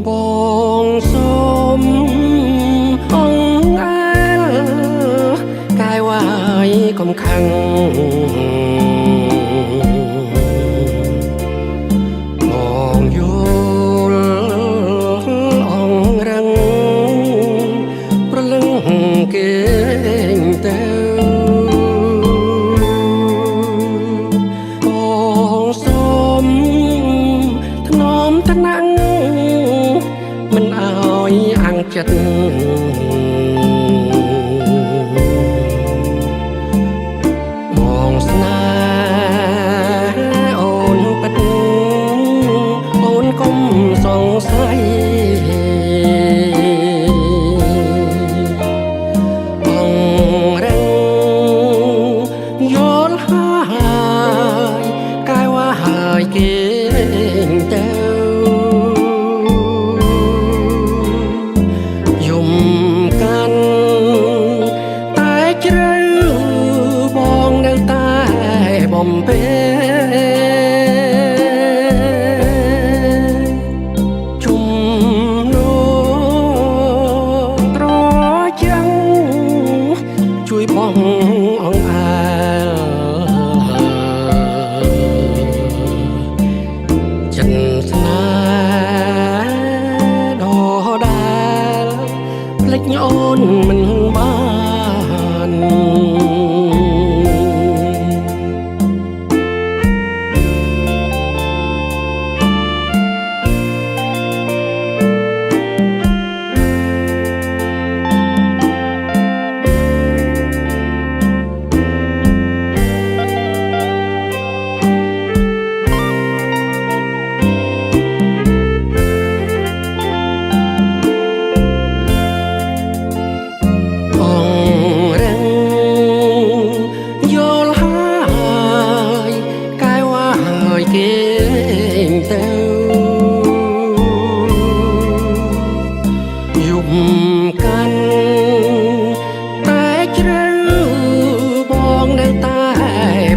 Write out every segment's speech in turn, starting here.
បងសូមអង្គអើកាយវាយកុំខឹងបងយល់អង្រឹងប្រលឹងគេងទៅបងសូមថ្នមថ្នាក់មិនអោយអាំងចិត្តបងស្នេហ៍អូនពិតអូនកុំសង្ស័យបងរឹងយល់ហើយកាយว่าហើយគេទៅជ្រៅបងនៅតែបំពេជុំនោត្រចាំងជួយបងអង្អើលចិនស្នេហ៍ដដែលភ្លេចអូនមិនបានទៅយប់កាន់តែជ្រៅបងនៅតែ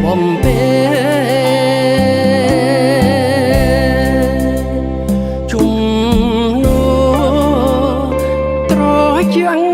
បំពេជុំនោត្រចាំង